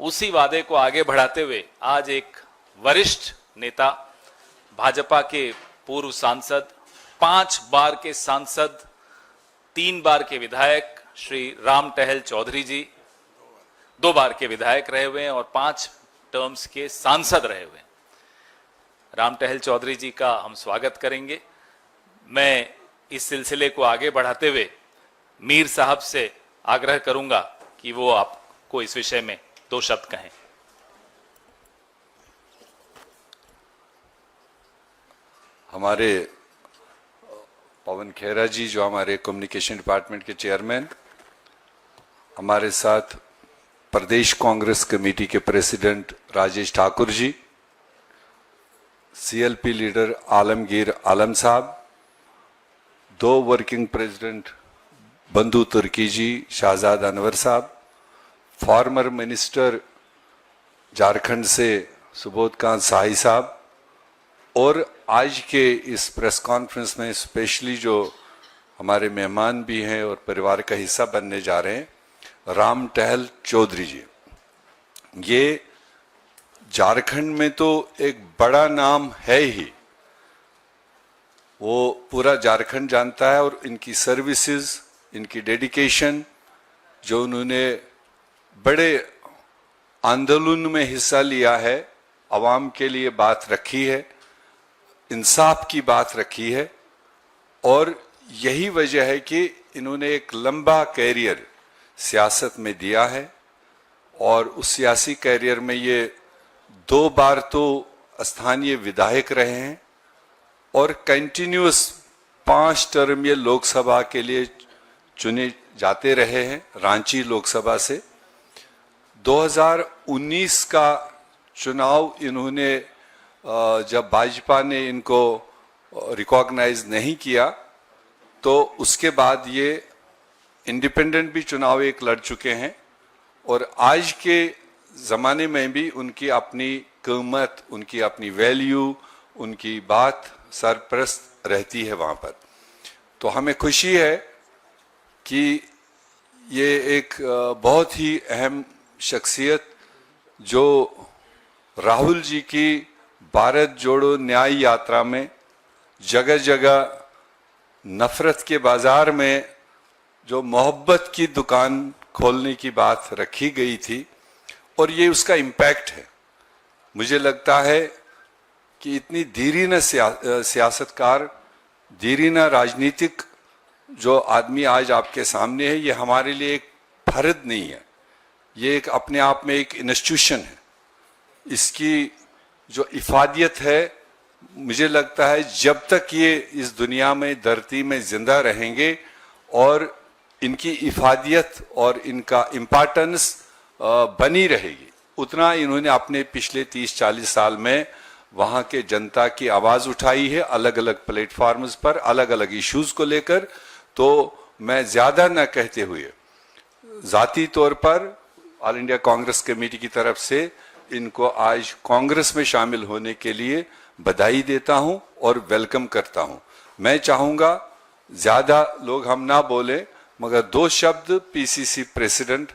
उसी वादे को आगे बढ़ाते हुए आज एक वरिष्ठ नेता, भाजपा के पूर्व सांसद, 5 बार के सांसद, 3 बार के विधायक श्री राम टहल चौधरी जी 2 बार के विधायक रहे हुए हैं और 5 टर्म्स के सांसद रहे हुए हैं। राम टहल चौधरी जी का हम स्वागत करेंगे। मैं इस सिलसिले को आगे बढ़ाते हुए मीर साहब से आग्रह करूंगा कि वो आपको इस विषय में 2 शब्द कहें। हमारे पवन खेरा जी जो हमारे कम्युनिकेशन डिपार्टमेंट के चेयरमैन, हमारे साथ प्रदेश कांग्रेस कमेटी के president Rajesh Thakur ji, CLP leader Alamgir Alam साहब, 2 वर्किंग प्रेसिडेंट बंधु तुर्की जी, शाहजाद अनवर साहब, फॉर्मर मिनिस्टर झारखंड से सुबोध कांत शाही साहब, और आज के इस प्रेस कॉन्फ्रेंस में स्पेशली जो हमारे मेहमान भी हैं और परिवार का हिस्सा बनने जा रहे हैं, राम टहल चौधरी जी। ये झारखंड में तो एक बड़ा नाम है ही, वो पूरा झारखंड जानता है, और इनकी सर्विसेज, इनकी डेडिकेशन, जो उन्होंने बड़े आंदोलन में हिस्सा लिया है, आवाम के लिए बात रखी है, इंसाफ की बात रखी है, और यही वजह है कि इन्होंने एक लंबा कैरियर सियासत में दिया है, और उस सियासी कैरियर में ये 2 बार तो स्थानीय विधायक रहे हैं और कंटिन्यूअस 5 टर्म ये लोकसभा के लिए चुने जाते रहे हैं रांची लोकसभा से। 2019 का चुनाव इन्होंने जब भाजपा ने इनको रिकॉग्नाइज नहीं किया, तो उसके बाद ये इंडिपेंडेंट भी चुनाव एक लड़ चुके हैं, और आज के ज़माने में भी उनकी अपनी कीमत, उनकी अपनी वैल्यू, उनकी बात सरप्रस्त रहती है वहाँ पर। तो हमें खुशी है कि ये एक बहुत ही अहम शख्सियत, जो राहुल जी की भारत जोड़ो न्याय यात्रा में जगह जगह नफरत के बाजार में जो मोहब्बत की दुकान खोलने की बात रखी गई थी, और ये उसका इम्पैक्ट है। मुझे लगता है कि इतनी धीरीना सियासतकार, धीरीना राजनीतिक जो आदमी आज आपके सामने है, ये हमारे लिए एक फर्द नहीं है, ये एक अपने आप में एक इंस्टीट्यूशन है। इसकी जो इफादियत है, मुझे लगता है जब तक ये इस दुनिया में, धरती में जिंदा रहेंगे, और इनकी इफादियत और इनका इम्पोर्टेंस बनी रहेगी, उतना इन्होंने अपने पिछले 30-40 साल में वहाँ के जनता की आवाज़ उठाई है अलग अलग प्लेटफॉर्म्स पर, अलग अलग इश्यूज को लेकर। तो मैं ज़्यादा न कहते हुए ज़ाती तौर पर ऑल इंडिया कांग्रेस कमेटी की तरफ से इनको आज कांग्रेस में शामिल होने के लिए बधाई देता हूं और वेलकम करता हूं। मैं चाहूँगा ज़्यादा लोग हम ना बोले, मगर 2 शब्द पीसीसी प्रेसिडेंट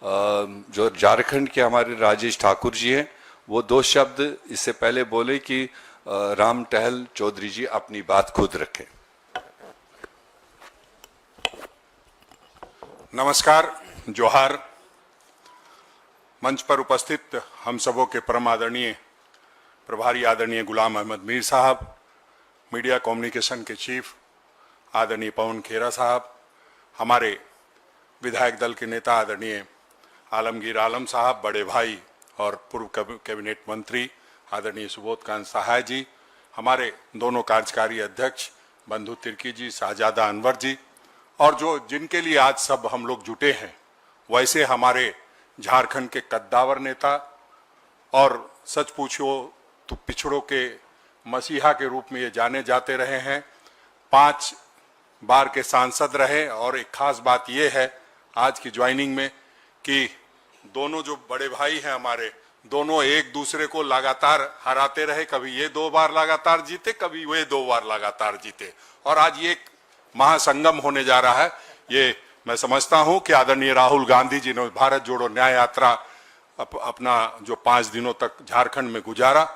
जो झारखंड के हमारे राजेश ठाकुर जी हैं, वो 2 शब्द इससे पहले बोले कि राम टहल चौधरी जी अपनी बात खुद रखें। नमस्कार, जोहार। मंच पर उपस्थित हम सबों के परम आदरणीय प्रभारी आदरणीय गुलाम अहमद मीर साहब, मीडिया कम्युनिकेशन के चीफ आदरणीय पवन खेरा साहब, हमारे विधायक दल के नेता आदरणीय आलमगीर आलम साहब, बड़े भाई और पूर्व कैबिनेट मंत्री आदरणीय सुबोध कांत शाही जी, हमारे दोनों कार्यकारी अध्यक्ष बंधु तिर्की जी, शाहजादा अनवर जी, और जो जिनके लिए आज सब हम लोग जुटे हैं, वैसे हमारे झारखंड के कद्दावर नेता और सच पूछो तो पिछड़ों के मसीहा के रूप में ये जाने जाते रहे हैं, 5 बार के सांसद रहे। और एक खास बात ये है आज की ज्वाइनिंग में कि दोनों जो बड़े भाई हैं हमारे, दोनों एक दूसरे को लगातार हराते रहे। कभी ये 2 बार लगातार जीते, कभी वे 2 बार लगातार जीते, और आज ये एक महासंगम होने जा रहा है। ये मैं समझता हूं कि आदरणीय राहुल गांधी जी ने भारत जोड़ो न्याय यात्रा अपना जो 5 दिनों तक झारखंड में गुजारा,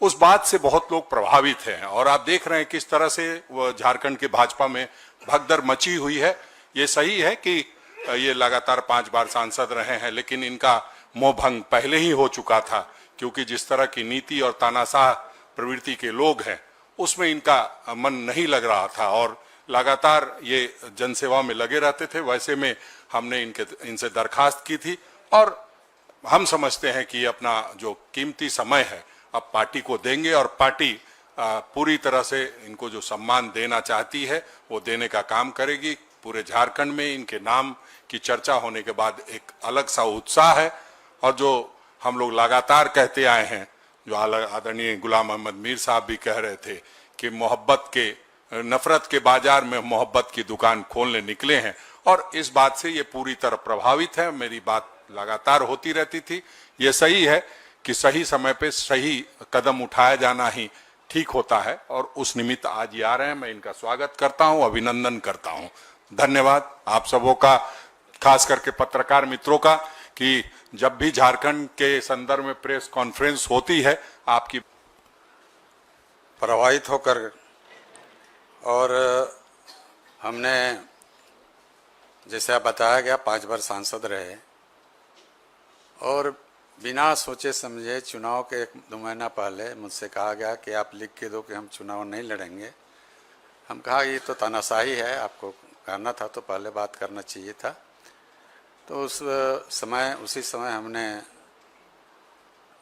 उस बात से बहुत लोग प्रभावित हैं। और आप देख रहे हैं किस तरह से वह झारखंड के भाजपा में भगदड़ मची हुई है। ये सही है कि ये लगातार 5 बार सांसद रहे हैं, लेकिन इनका मोहभंग पहले ही हो चुका था, क्योंकि जिस तरह की नीति और तानाशाह प्रवृत्ति के लोग हैं उसमें इनका मन नहीं लग रहा था और लगातार ये जनसेवा में लगे रहते थे। वैसे में हमने इनसे दरखास्त की थी और हम समझते हैं कि अपना जो कीमती समय है अब पार्टी को देंगे और पार्टी पूरी तरह से इनको जो सम्मान देना चाहती है वो देने का काम करेगी। पूरे झारखंड में इनके नाम की चर्चा होने के बाद एक अलग सा उत्साह है और जो हम लोग लगातार कहते आए हैं, जो आदरणीय गुलाम अहमद मीर साहब भी कह रहे थे कि मोहब्बत के नफरत के बाजार में मोहब्बत की दुकान खोलने निकले हैं, और इस बात से ये पूरी तरह प्रभावित है। मेरी बात लगातार होती रहती थी। ये सही है कि सही समय पे सही कदम उठाया जाना ही ठीक होता है और उस निमित्त आज ये आ रहे हैं। मैं इनका स्वागत करता हूं, अभिनंदन करता हूं। धन्यवाद आप सबों का, खास करके पत्रकार मित्रों का, कि जब भी झारखंड के संदर्भ में प्रेस कॉन्फ्रेंस होती है आपकी प्रभावित होकर, और हमने जैसे आप बताया गया 5 बार सांसद रहे और बिना सोचे समझे चुनाव के 1-2 महीना पहले मुझसे कहा गया कि आप लिख के दो कि हम चुनाव नहीं लड़ेंगे। हम कहा ये तो तानाशाही है, आपको करना था तो पहले बात करना चाहिए था। तो उसी समय हमने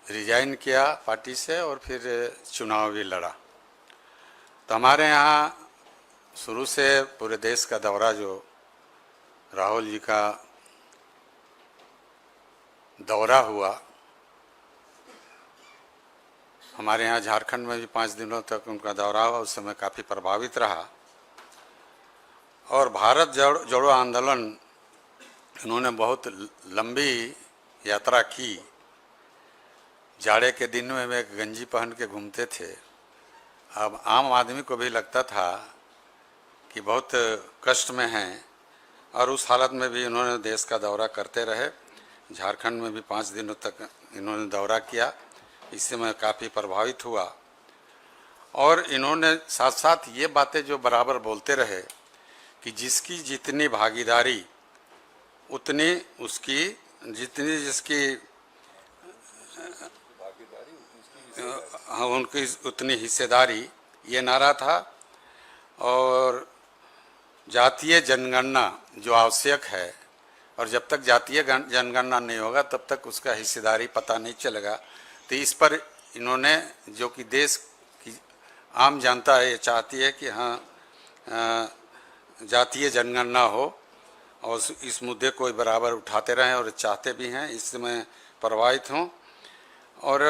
रिजाइन किया पार्टी से और फिर चुनाव भी लड़ा। तो हमारे यहाँ शुरू से पूरे देश का दौरा, जो राहुल जी का दौरा हुआ, हमारे यहाँ झारखंड में भी 5 दिनों तक उनका दौरा हुआ, उस समय काफ़ी प्रभावित रहा। और भारत जोड़ो आंदोलन उन्होंने बहुत लंबी यात्रा की। जाड़े के दिन में वे गंजी पहन के घूमते थे। अब आम आदमी को भी लगता था कि बहुत कष्ट में हैं, और उस हालत में भी इन्होंने देश का दौरा करते रहे। झारखंड में भी 5 दिनों तक इन्होंने दौरा किया। इससे मैं काफ़ी प्रभावित हुआ। और इन्होंने साथ साथ ये बातें जो बराबर बोलते रहे कि जिसकी जितनी भागीदारी उतनी उसकी, जिसकी उनकी उतनी हिस्सेदारी, ये नारा था। और जातीय जनगणना जो आवश्यक है, और जब तक जातीय जनगणना नहीं होगा तब तक उसका हिस्सेदारी पता नहीं चलेगा। तो इस पर इन्होंने, जो कि देश की आम जनता है, ये चाहती है कि हाँ जातीय जनगणना हो, और इस मुद्दे को बराबर उठाते रहें और चाहते भी हैं। इससे मैं प्रभावित हूँ। और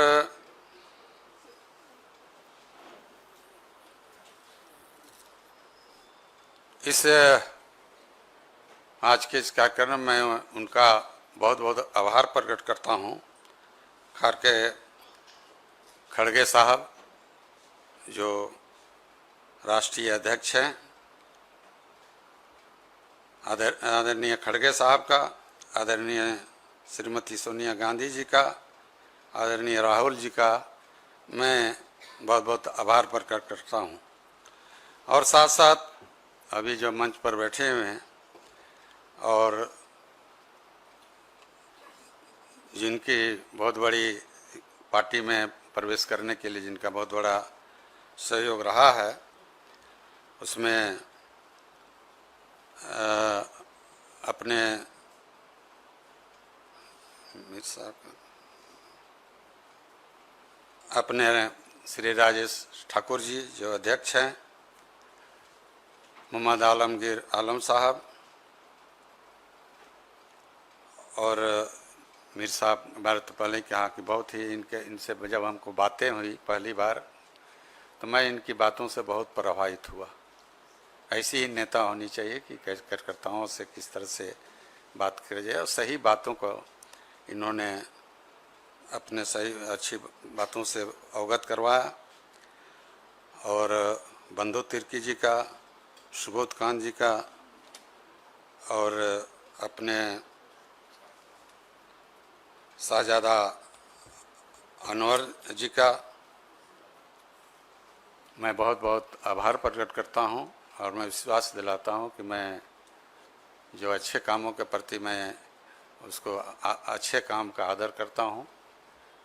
इस आज के इस कार्यक्रम में उनका बहुत बहुत आभार प्रकट करता हूँ। खार के खड़गे साहब जो राष्ट्रीय अध्यक्ष हैं, आदरणीय खड़गे साहब का, आदरणीय श्रीमती सोनिया गांधी जी का, आदरणीय राहुल जी का मैं बहुत बहुत आभार प्रकट करता हूँ। और साथ साथ अभी जो मंच पर बैठे हुए हैं और जिनकी बहुत बड़ी पार्टी में प्रवेश करने के लिए जिनका बहुत बड़ा सहयोग रहा है, उसमें अपने श्री राजेश ठाकुर जी जो अध्यक्ष हैं, मोहम्मद आलमगीर आलम साहब और मीर साहब, बार तो पहले कहा कि बहुत ही इनसे जब हमको बातें हुई पहली बार तो मैं इनकी बातों से बहुत प्रभावित हुआ। ऐसी ही नेता होनी चाहिए कि कार्यकर्ताओं से किस तरह से बात करी जाए, और सही बातों को इन्होंने अपने सही अच्छी बातों से अवगत करवाया। और बंधु तिर्की जी का, सुबोध कांत जी का और अपने शाहजादा अनवर जी का मैं बहुत बहुत आभार प्रकट करता हूं और मैं विश्वास दिलाता हूं कि मैं जो अच्छे कामों के प्रति मैं उसको अच्छे काम का आदर करता हूं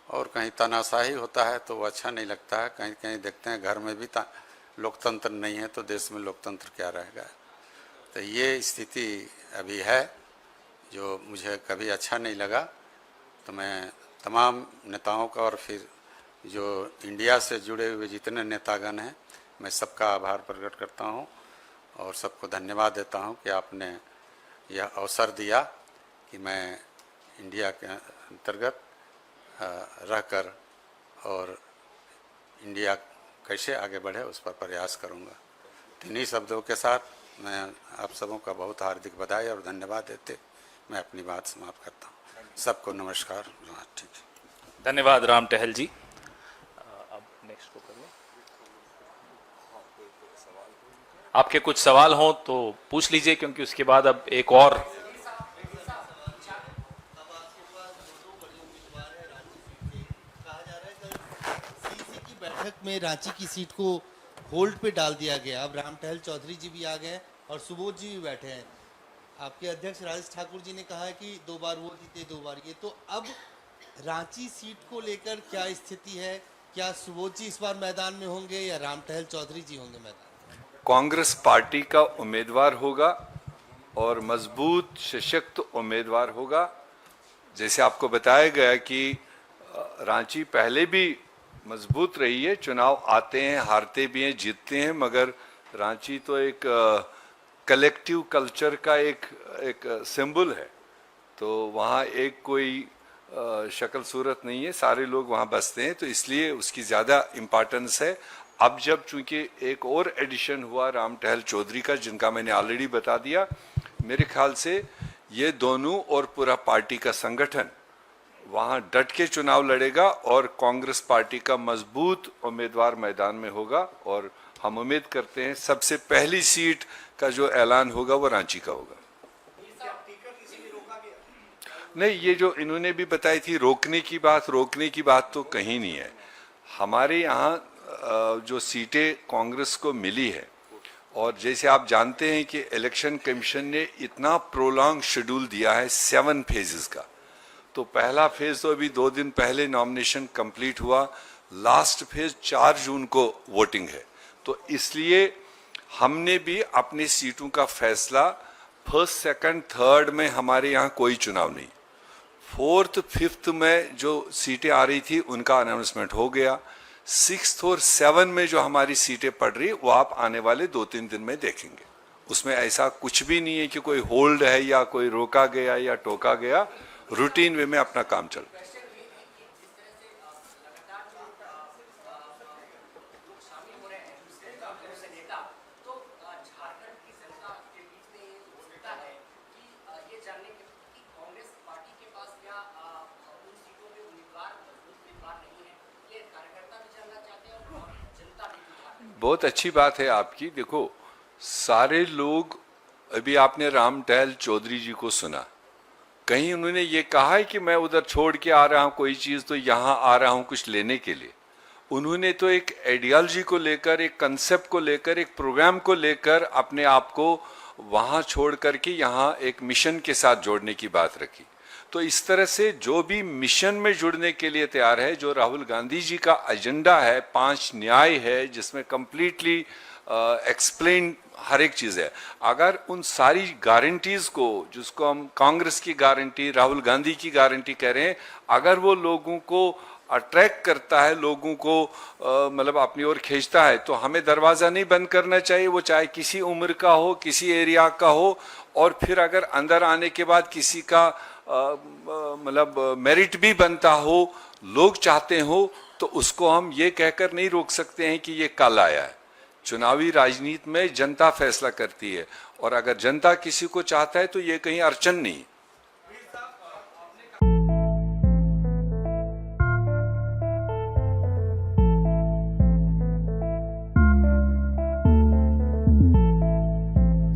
और कहीं तानाशाही होता है तो वो अच्छा नहीं लगता है। कहीं कहीं देखते हैं घर में भी लोकतंत्र नहीं है तो देश में लोकतंत्र क्या रहेगा। तो ये स्थिति अभी है जो मुझे कभी अच्छा नहीं लगा। तो मैं तमाम नेताओं का और फिर जो इंडिया से जुड़े हुए जितने नेतागण हैं मैं सबका आभार प्रकट करता हूं और सबको धन्यवाद देता हूं कि आपने यह अवसर दिया कि मैं इंडिया के अंतर्गत रहकर और इंडिया कैसे आगे बढ़े उस पर प्रयास करूंगा। इन्हीं शब्दों के साथ मैं आप सबों का बहुत हार्दिक बधाई और धन्यवाद देते मैं अपनी बात समाप्त करता हूं। सबको नमस्कार। ठीक है, धन्यवाद राम टहल जी। अब नेक्स्ट को कर लो। आपके कुछ सवाल हों तो पूछ लीजिए, क्योंकि उसके बाद अब एक और बैठक में रांची की सीट को होल्ड पे डाल दिया गया। अब राम टहल चौधरी जी भी आ गए और सुबोध जी भी बैठे हैं। आपके अध्यक्ष राजेश ठाकुर जी ने कहा है कि 2 बार वो जीते 2 बार ये। तो अब रांची सीट को लेकर क्या स्थिति है? क्या सुबोध जी इस बार मैदान में होंगे या राम टहल चौधरी जी होंगे मैदान में? कांग्रेस पार्टी का उम्मीदवार होगा और मजबूत सशक्त उम्मीदवार होगा। जैसे आपको बताया गया कि रांची पहले भी मजबूत रही है, चुनाव आते हैं, हारते भी हैं, जीतते हैं, मगर रांची तो एक कलेक्टिव कल्चर का एक सिंबल है। तो वहाँ एक कोई शक्ल सूरत नहीं है, सारे लोग वहाँ बसते हैं, तो इसलिए उसकी ज़्यादा इम्पोर्टेंस है। अब जब चूंकि एक और एडिशन हुआ राम टहल चौधरी का, जिनका मैंने ऑलरेडी बता दिया, मेरे ख्याल से ये दोनों और पूरा पार्टी का संगठन वहाँ डट के चुनाव लड़ेगा और कांग्रेस पार्टी का मजबूत उम्मीदवार मैदान में होगा। और हम उम्मीद करते हैं सबसे पहली सीट का जो ऐलान होगा वो रांची का होगा। नहीं, ये जो इन्होंने भी बताई थी रोकने की बात तो कहीं नहीं है। हमारे यहाँ जो सीटें कांग्रेस को मिली है, और जैसे आप जानते हैं कि इलेक्शन कमीशन ने इतना प्रोलॉन्ग शेड्यूल दिया है 7 फेजेस का। तो पहला फेज तो अभी 2 दिन पहले नॉमिनेशन कंप्लीट हुआ, लास्ट फेज 4 जून को वोटिंग है। तो इसलिए हमने भी अपनी सीटों का फैसला 1st, 2nd, 3rd में हमारे यहाँ कोई चुनाव नहीं, 4th, 5th में जो सीटें आ रही थी उनका अनाउंसमेंट हो गया। 6th और 7 में जो हमारी सीटें पड़ रही वो आप आने वाले 2-3 दिन में देखेंगे। उसमें ऐसा कुछ भी नहीं है कि कोई होल्ड है या कोई रोका गया या टोका गया। रूटीन वे में अपना काम चल रहा है। बहुत अच्छी बात है आपकी। देखो, सारे लोग, अभी आपने राम टहल चौधरी जी को सुना, कहीं उन्होंने ये कहा है कि मैं उधर छोड़ के आ रहा हूं कोई चीज तो यहाँ आ रहा हूं कुछ लेने के लिए। उन्होंने तो एक आइडियोलॉजी को लेकर, एक कंसेप्ट को लेकर, एक प्रोग्राम को लेकर अपने आप को वहां छोड़ करके यहाँ एक मिशन के साथ जोड़ने की बात रखी। तो इस तरह से जो भी मिशन में जुड़ने के लिए तैयार है, जो राहुल गांधी जी का एजेंडा है, 5 न्याय है, जिसमें कंप्लीटली एक्सप्लेन हर एक चीज है, अगर उन सारी गारंटीज को, जिसको हम कांग्रेस की गारंटी, राहुल गांधी की गारंटी कह रहे हैं, अगर वो लोगों को अट्रैक्ट करता है, लोगों को मतलब अपनी ओर खींचता है, तो हमें दरवाजा नहीं बंद करना चाहिए। वो चाहे किसी उम्र का हो, किसी एरिया का हो, और फिर अगर अंदर आने के बाद किसी का मतलब मेरिट भी बनता हो, लोग चाहते हो, तो उसको हम ये कहकर नहीं रोक सकते हैं कि ये कल आया है। चुनावी राजनीति में जनता फैसला करती है, और अगर जनता किसी को चाहता है तो ये कहीं अड़चन नहीं।